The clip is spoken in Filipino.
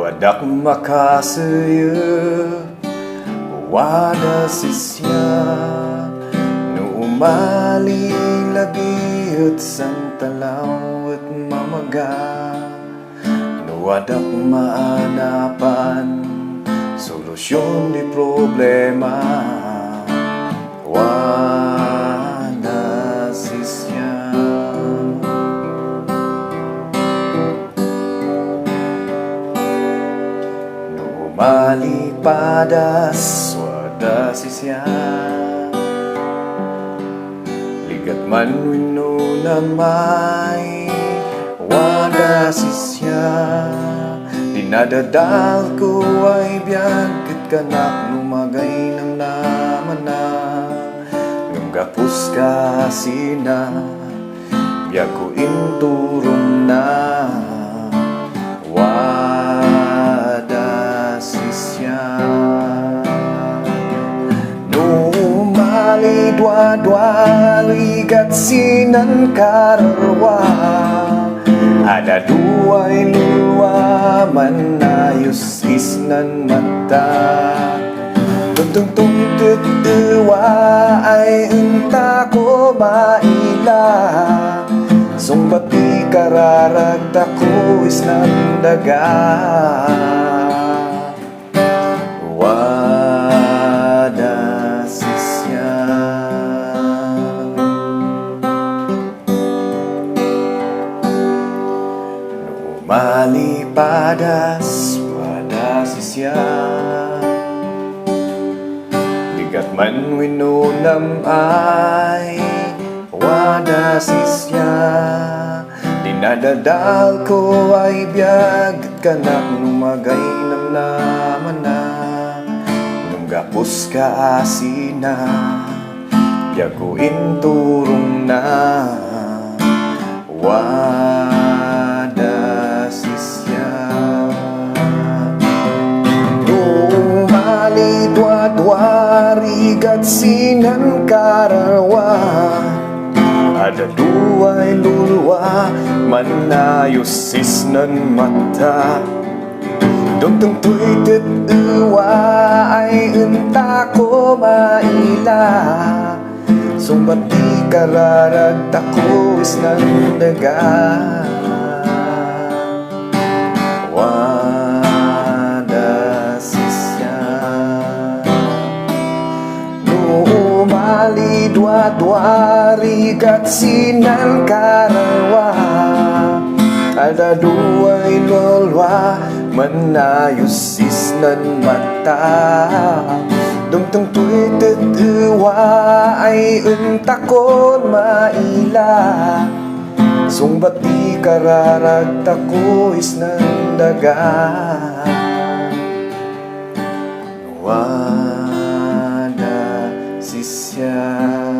wadak makasaya wada sisya no umali lagi at santalaw at mamaga no wadak maanapan solusyon di problema wada sisya. Malipadas wada sisya ligat man wino na may wada sisya dinadadal ko ay biyag kat kanak numagay ng naman na ngam gapus ka sina biyag ko inturong na dua-dua ligat sinan karwa ada dua ilua manayus isnan mata tuntung dua ay enta ko maila sumbati kararag tako isnan daga malipadas wada sisya ligat man winunam ay wada sisya dinadadal ko ay biyag kanak numagay nam naman na nung gapos ka asina biyag ko inturong na dua rigat sinan karawa ada dua iluluwa manayos isnan mata duntong tuitit uwa ay enta ko maila sumbati kararag tako isnan daga dua-dua rigat sinan karawa ada dua ilolwa manayos isnan mata dumtong tuitit uwa ay untakon maila sumbati kararag tako isnan daga wada sisya.